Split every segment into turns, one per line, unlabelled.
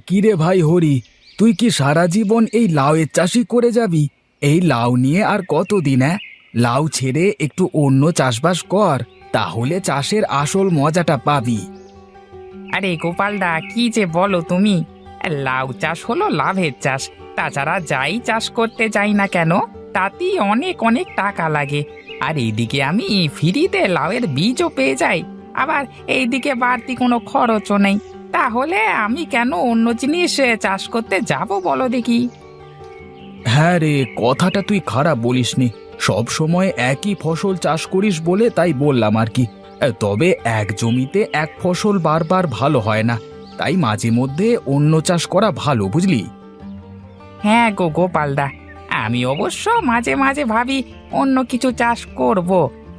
কিরে ভাই হরি, তুই কি সারা জীবন এই লাউয়ের চাষই করে যাবি? এই লাউ নিয়ে আর কতদিন? লাউ ছেড়ে একটু অন্য চাষবাস কর, তাহলে চাষের আসল মজাটা পাবি।
আরে গোপালদা, কি যে বলো তুমি! লাউ চাষ হলো লাভের চাষ। তাছাড়া যাই চাষ করতে যাই না কেন, তাতেই অনেক অনেক টাকা লাগে। আর এইদিকে আমি ফ্রিতে লাউয়ের বীজও পেয়ে যাই, আবার এইদিকে বাড়তি কোনো খরচও নেই। তাহলে আমি কেন অন্য জিনিস চাষ করতে যাব বলো দেখি?
হ্যাঁ রে, কথাটা তুই খারাপ বলিসনি। সব সময় একই ফসল চাষ করিস বলে তাই বললাম আর কি। তবে এক জমিতে এক ফসল বারবার ভালো হয় না, তাই মাঝে মধ্যে অন্য চাষ করা ভালো, বুঝলি?
হ্যাঁ গো গোপালদা, আমি অবশ্য মাঝে মাঝে ভাবি অন্য কিছু চাষ করব,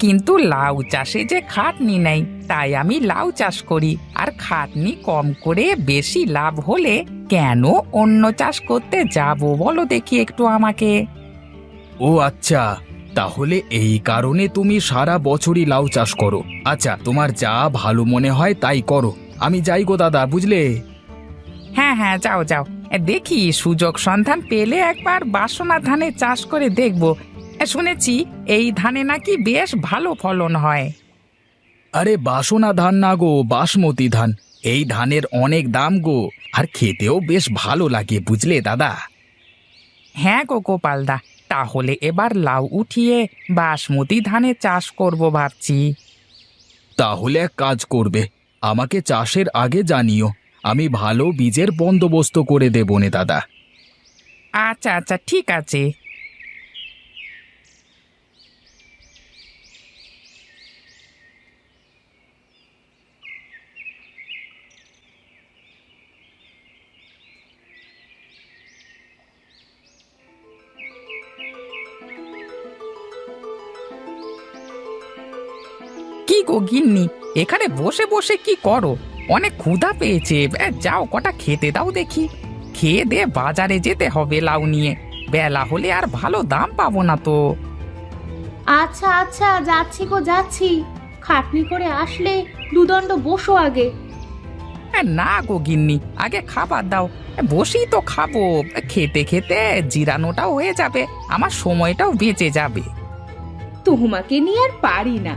কিন্তু লাউ চাষে যে খাটনি নেই, তাই আমি লাউ চাষ করি। আর খাটনি কম করে বেশি লাভ হলে কেন অন্য চাষ করতে যাব বলো দেখি একটু আমাকে?
ও আচ্ছা, তাহলে এই কারণে তুমি সারা বছরই লাউ চাষ করো। আচ্ছা, তোমার যা ভালো মনে হয় তাই করো। আমি যাই গো দাদা, বুঝলে?
হ্যাঁ হ্যাঁ, যাও যাও। দেখি সুযোগ সন্ধান পেলে একবার বাসনা ধানের চাষ করে দেখব। শুনেছি এই ধানে নাকি বেশ ভালো ফলন হয়।
আরে বাসনা ধান না গো, বাসমতি ধান। এই ধানের অনেক দাম গো, আর খেতেও বেশ ভালো লাগে, বুঝলে দাদা?
হ্যাঁ গো গোপালদা, তাহলে এবার লাউ উঠিয়ে বাসমতি ধানের চাষ করব ভাবছি।
তাহলে এক কাজ করবে, আমাকে চাষের আগে জানিও। আমি ভালো বীজের বন্দোবস্ত করে দেবো নে দাদা।
আচ্ছা আচ্ছা, ঠিক আছে। কি গো গিন্নি, এখানে বসে বসে কি করো? অনেক ক্ষুধা পেয়েছে। যাও কটা খেতে দাও দেখি। খেয়ে দে বাজারে যেতে হবে লাউ নিয়ে। বেলা হলে আর ভালো দাম পাবো না তো।
আচ্ছা আচ্ছা, যাচ্ছি গো যাচ্ছি। খাটনি করে আসলে দুদণ্ড বসো আগে।
না গো গিন্নি, আগে খাবার দাও। বসেই তো খাবো। খেতে খেতে জিরানোটাও হয়ে যাবে, আমার সময়টাও বেঁচে যাবে।
তোমাকে নিয়ে আর পারি না।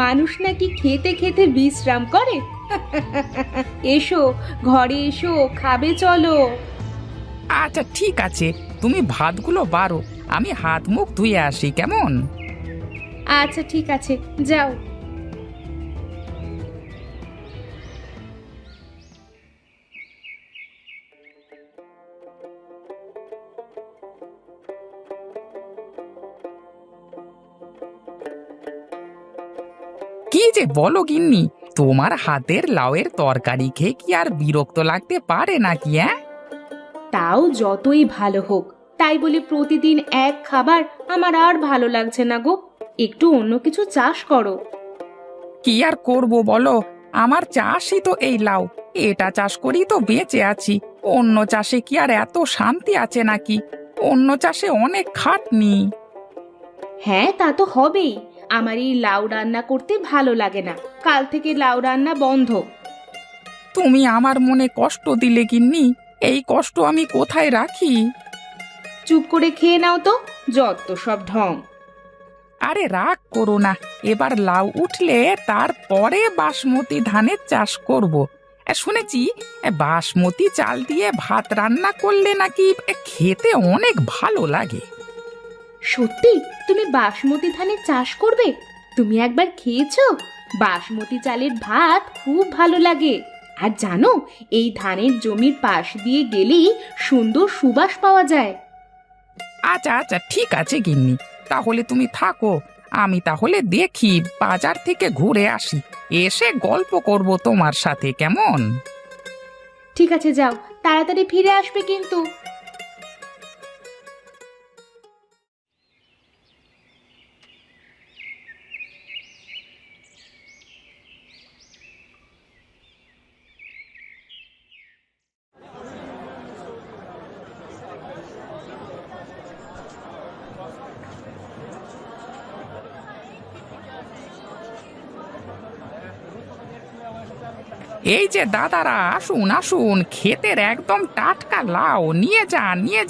মানুষ নাকি খেতে খেতে বিশ্রাম করে? এসো ঘরে এসো, খাবে চলো।
আচ্ছা ঠিক আছে, তুমি ভাতগুলো বাড়ো, আমি হাত মুখ ধুয়ে আসি, কেমন?
আচ্ছা ঠিক আছে, যাও।
কি যে বলো গিন্নি, তোমার হাতের লাউয়ের তরকারি খেয়ে কি আর বিরক্ত লাগতে পারে নাকি?
তাও যতই ভালো হোক, তাই বলে প্রতিদিন এক খাবার আমার আর ভালো লাগছে না গো। একটু অন্য কিছু চাষ করো।
কি আর করব বলো, আমার চাষই তো এই লাউ। এটা চাষ করি তো বেঁচে আছি। অন্য চাষে কি আর এত শান্তি আছে নাকি? অন্য চাষে অনেক খাটনি।
হ্যাঁ তা তো হবেই। আমার এই লাউ রান্না করতে ভালো লাগে না, কাল থেকে লাউ রান্না বন্ধ।
তুমি আমার মনে কষ্ট দিলে গিন্নি, এই কষ্ট আমি কোথায় রাখি?
চুপ করে খেয়ে নাও তো, যত সব ঢং।
আরে রাগ করো না, এবার লাউ উঠলে তারপরে বাসমতি ধানের চাষ করব। শুনেছি বাসমতি চাল দিয়ে ভাত রান্না করলে নাকি খেতে অনেক ভালো লাগে।
সত্যি তুমি বাসমতি ধানের চাষ করবে? তুমি একবার খেয়েছো? বাসমতি চালের ভাত খুব ভালো লাগে। আর জানো, এই ধানের জমির পাশ দিয়ে গেলেই সুন্দর সুবাস পাওয়া যায়।
আচ্ছা আচ্ছা, ঠিক আছে গিন্নি, তাহলে তুমি থাকো। আমি তাহলে দেখি বাজার থেকে ঘুরে আসি, এসে গল্প করব তোমার সাথে, কেমন?
ঠিক আছে যাও, তাড়াতাড়ি ফিরে আসবে কিন্তু।
এই যে দাদারা, আসুন আসুন, ক্ষেতের একদম টাটকা লাউ নিয়ে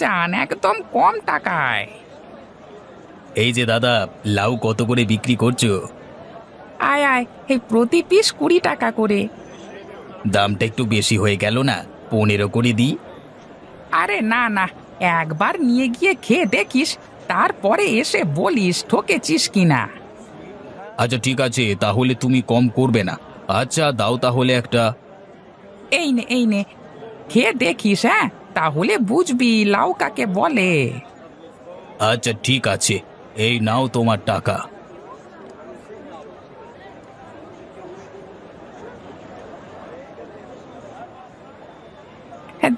যান একদম কম টাকায়।
এই যে দাদা, লাউ কত করে বিক্রি করছো?
আয় আয়, এই প্রতি পিস 20 টাকা করে।
দামটা একটু বেশি হয়ে গেল না? 15 করে দিই।
আরে না না, একবার নিয়ে গিয়ে খেয়ে দেখিস, তারপরে এসে বলিস ঠকেছিস কিনা।
আচ্ছা ঠিক আছে, তাহলে তুমি কম করবে না? আচ্ছা দাও তাহলে একটা।
এই নে, খেয়ে দেখিস, হ্যাঁ, তাহলে বুঝবি লাউ কাকে বলে।
আচ্ছা ঠিক আছে, এই নাও তোমার টাকা।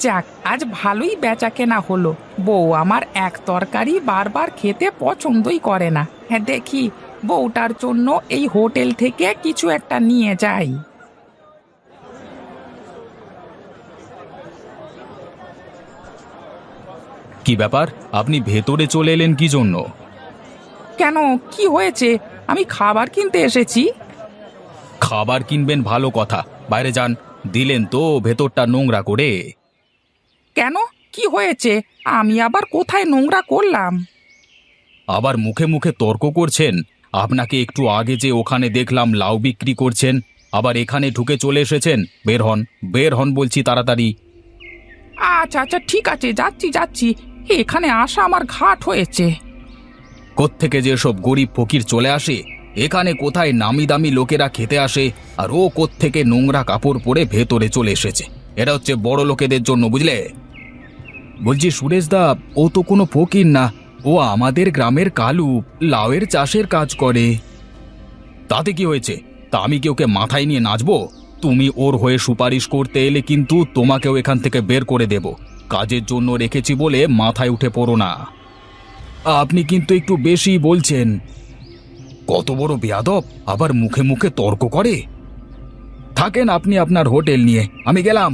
যাক, আজ ভালোই বেচা কেনা হলো। বউ আমার এক তরকারি বারবার খেতে পছন্দই করে না। হ্যাঁ, দেখি বউটার জন্য এই হোটেল থেকে কিছু একটা নিয়ে যাই।
কি ব্যাপার, আপনি ভেতরে চলে এলেন কি জন্য?
কেন, কি হয়েছে? আমি খাবার কিনতে এসেছি।
খাবার কিনবেন ভালো কথা, বাইরে যান। দিলেন তো ভেতরটা নোংরা করে।
কেন, কি হয়েছে? আমি আবার কোথায় নোংরা করলাম?
আবার মুখে মুখে তর্ক করছেন? আপনাকে একটু আগে যে ওখানে দেখলাম লাউ বিক্রি করছেন, আবার এখানে ঢুকে চলে এসেছেন। বের হন, বের হন বলছি, তাড়াতাড়ি।
আচ্ছা আচ্ছা, ঠিক আছে, যাচ্ছি। এখানে আসা আমার ঘাট হয়েছে।
কোত্থেকে যে সব গরিব ফকির চলে আসে, এখানে কোথায় নামি দামি লোকেরা খেতে আসে, আর ও কোত্থেকে নোংরা কাপড় পরে ভেতরে চলে এসেছে। এটা হচ্ছে বড় লোকেদের জন্য, বুঝলে? বলছি সুরেশদা, ও তো কোনো ফকির না, ও আমাদের গ্রামের কালু, লাউয়ের চাষের কাজ করে। তাতে কি হয়েছে? তা আমি কি ওকে মাথায় নিয়ে নাচবো? তুমি ওর হয়ে সুপারিশ করতে এলে কিন্তু তোমাকেও এখান থেকে বের করে দেব। কাজের জন্য রেখেছি বলে মাথায় উঠে পড়ো না। আপনি কিন্তু একটু বেশি বলছেন। কত বড় বেয়াদব, আবার মুখে মুখে তর্ক করে। থাকেন আপনি আপনার হোটেল নিয়ে, আমি গেলাম।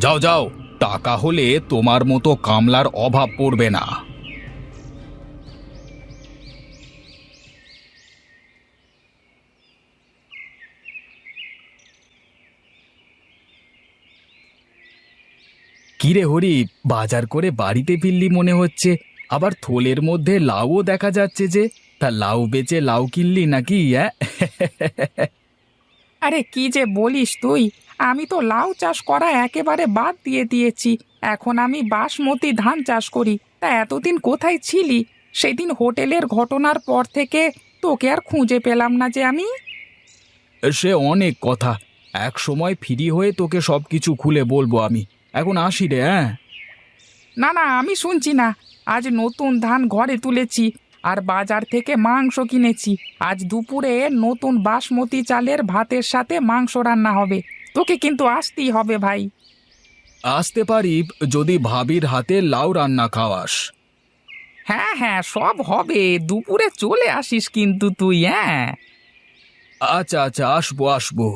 যাও যাও, টাকা হলে তোমার মতো কামলার অভাব পড়বে না। কিরে হরি, বাজার করে বাড়িতে ফিরলি মনে হচ্ছে। আবার থলের মধ্যে লাউও দেখা যাচ্ছে যে। তা লাউ বেচে লাউ কিনলি নাকি?
আরে কি যে বলিস তুই, আমি তো লাউ চাষ করা একেবারে বাদ দিয়ে দিয়েছি। এখন আমি বাসমতি ধান চাষ করি। তা এতদিন কোথায় ছিলি? সেদিন হোটেলের ঘটনার পর থেকে তোকে আর খুঁজে পেলাম না যে আমি।
সে অনেক কথা, এক সময় ফ্রি হয়ে তোকে সবকিছু খুলে বলবো আমি। এখন আসি রে। হ্যাঁ,
না না, আমি শুনছি না। আজ নতুন ধান ঘরে তুলেছি, আর বাজার থেকে মাংস কিনেছি। আজ দুপুরে নতুন বাসমতি চালের ভাতের সাথে মাংস রান্না হবে। তোকে কিন্তু আসতেই হবে ভাই।
আসতে পারি যদি ভাবির হাতে লাউ রান্না খাওয়াস।
হ্যাঁ হ্যাঁ, সব হবে। দুপুরে চলে আসিস কিন্তু তুই, হ্যাঁ।
আচ্ছা আচ্ছা, আসবো আসবো।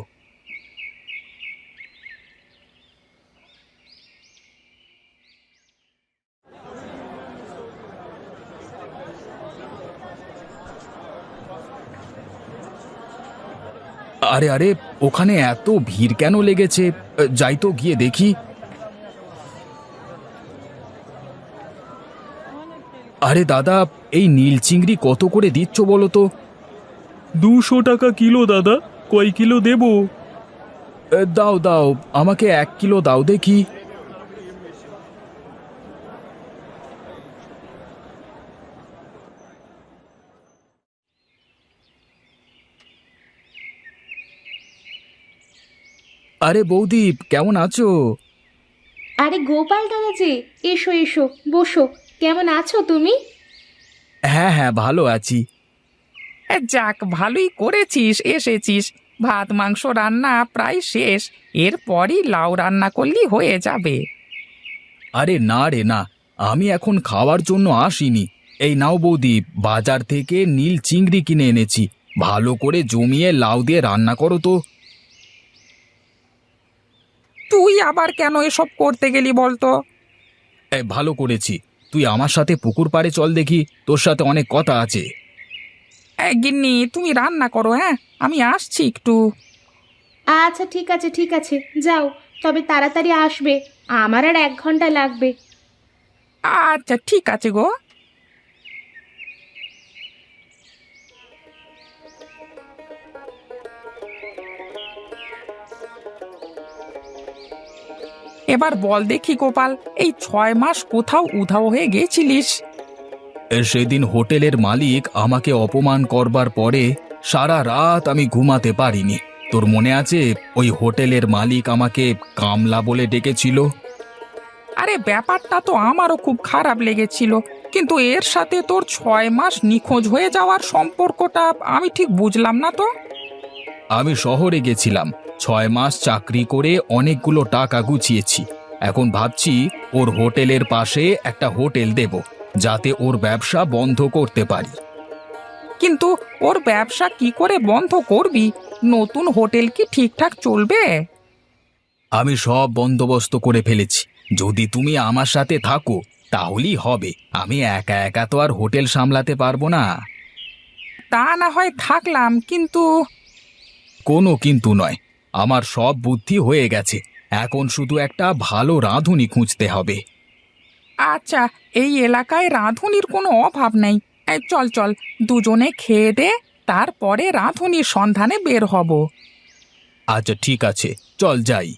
আরে আরে, ওখানে এত ভিড় কেন লেগেছে? যাই তো গিয়ে দেখি। আরে দাদা, এই নীল চিংড়ি কত করে দিচ্ছ বলো তো? 200 টাকা কিলো দাদা, কয় কিলো দেব? দাও দাও, আমাকে 1 কিলো দাও দেখি। আরে বৌদি, কেমন আছো?
আরে গোপাল দাদা যে, এসো এসো, বসো। কেমন আছো তুমি?
হ্যাঁ হ্যাঁ, ভালো আছি।
যাক, ভালোই করেছিস এসেছিস। ভাত মাংস রান্না প্রায় শেষ। এরপরই লাউ রান্না করলেই হয়ে যাবে।
আরে না রে না, আমি এখন খাওয়ার জন্য আসিনি। এই নাও বৌদি, বাজার থেকে নীল চিংড়ি কিনে এনেছি। ভালো করে জমিয়ে লাউ দিয়ে রান্না করো তো।
তুই আবার কেন এসব করতে গেলি বলতো?
ভালো করেছি। তুই আমার সাথে পুকুর পাড়ে চল দেখি, তোর সাথে অনেক কথা আছে।
গিন্নি, তুমি রান্না করো, হ্যাঁ, আমি আসছি একটু।
আচ্ছা ঠিক আছে ঠিক আছে, যাও, তবে তাড়াতাড়ি আসবে, আমার আর 1 ঘন্টা লাগবে।
আচ্ছা ঠিক আছে গো। এবার বল দেখি গোপাল, এই 6 মাস কোথাও উধাও হয়ে গেছিলিস?
সেদিন হোটেলের মালিক আমাকে অপমান করবার পরে সারা রাত আমি ঘুমাতে পারিনি। তোর মনে আছে ওই হোটেলের মালিক আমাকে কামলা বলে ডেকেছিল?
আরে ব্যাপারটা তো আমারও খুব খারাপ লেগেছিল, কিন্তু এর সাথে তোর 6 মাস নিখোঁজ হয়ে যাওয়ার সম্পর্কটা আমি ঠিক বুঝলাম না তো।
আমি শহরে গেছিলাম, 6 মাস চাকরি করে অনেকগুলো টাকা গুছিয়েছি। এখন ভাবছি ওর হোটেলের পাশে একটা হোটেল দেব, যাতে ওর ব্যবসা বন্ধ করতে পারি।
কিন্তু ওর ব্যবসা কি করে বন্ধ করবি? নতুন হোটেল কি ঠিকঠাক চলবে?
আমি সব বন্দোবস্ত করে ফেলেছি, যদি তুমি আমার সাথে থাকো তাহলেই হবে। আমি একা একা তো আর হোটেল সামলাতে পারবো না।
তা না হয় থাকলাম, কিন্তু
কোনো কিন্তু নয়, আমার সব বুদ্ধি হয়ে গেছে, এখন শুধু একটা ভালো রাঁধুনি খুঁজতে হবে।
আচ্ছা, এই এলাকায় রাঁধুনির কোনো অভাব নেই। এই চল চল, দুজনে খেয়ে দে, তারপরে রাঁধুনির সন্ধানে বের হব।
আচ্ছা ঠিক আছে, চল যাই।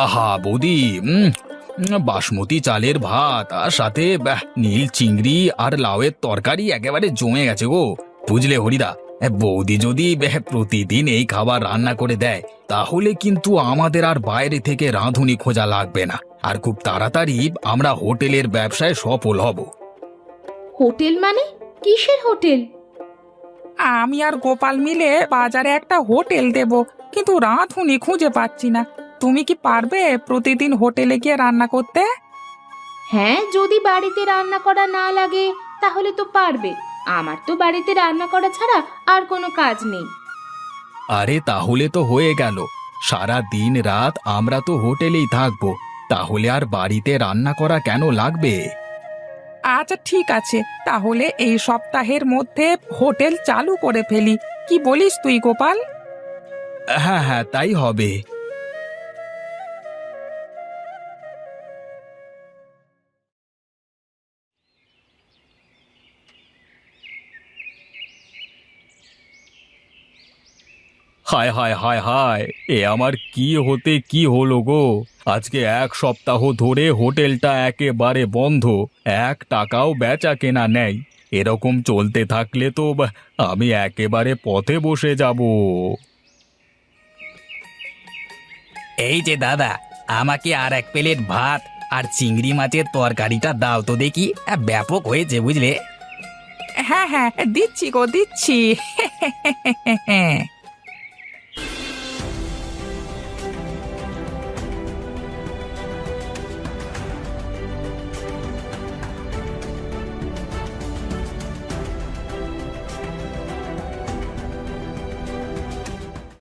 আহা বৌদি, বাসমতি চালের ভাত আর সাথে নীল চিংড়ি আর লাউয়ের তরকারি একেবারে জমে গেছে গো। বুঝলে হরিদা, বৌদি যদি প্রতিদিন এই খাবার রান্না করে দেয় তাহলে কিন্তু আমাদের আর বাইরে থেকে রাঁধুনি খোঁজা লাগবে না, আর খুব তাড়াতাড়ি আমরা হোটেলের ব্যবসায় সফল হব।
হোটেল মানে? কিসের হোটেল?
আমি আর গোপাল মিলে বাজারে একটা হোটেল দেব, কিন্তু রাঁধুনি খুঁজে পাচ্ছি না। তুমি কি পারবে প্রতিদিন হোটেলে গিয়ে রান্না করতে?
হ্যাঁ, যদি বাড়িতে রান্না করা না লাগে তাহলে তো পারবে। আমার তো বাড়িতে রান্না করা ছাড়া আর কোনো কাজ নেই।
আরে তাহলে তো হয়ে গেল, সারা দিন রাত আমরা তো হোটেলেই থাকবো, তাহলে আর বাড়িতে রান্না করা কেন লাগবে?
আচ্ছা ঠিক আছে, তাহলে এই সপ্তাহের মধ্যে হোটেল চালু করে ফেলি। কি বলিস তুই গোপাল?
হ্যাঁ হ্যাঁ, তাই হবে। হায় হায় হায় হায়, এ আমার কি হতে কি হলো গো! আজকে 1 সপ্তাহ ধরে হোটেলটা একেবারে বন্ধ, 1 টাকাও বেচা কেনা নেই। এরকম চলতে থাকলে তো আমি একেবারে পথে বসে যাব।
এই যে দাদা, আমাকে আর 1 প্লেট ভাত আর চিংড়ি মাছের তরকারিটা দাও তো দেখি, ব্যাপক হয়েছে বুঝলে। হ্যাঁ হ্যাঁ, দিচ্ছি গো দিচ্ছি।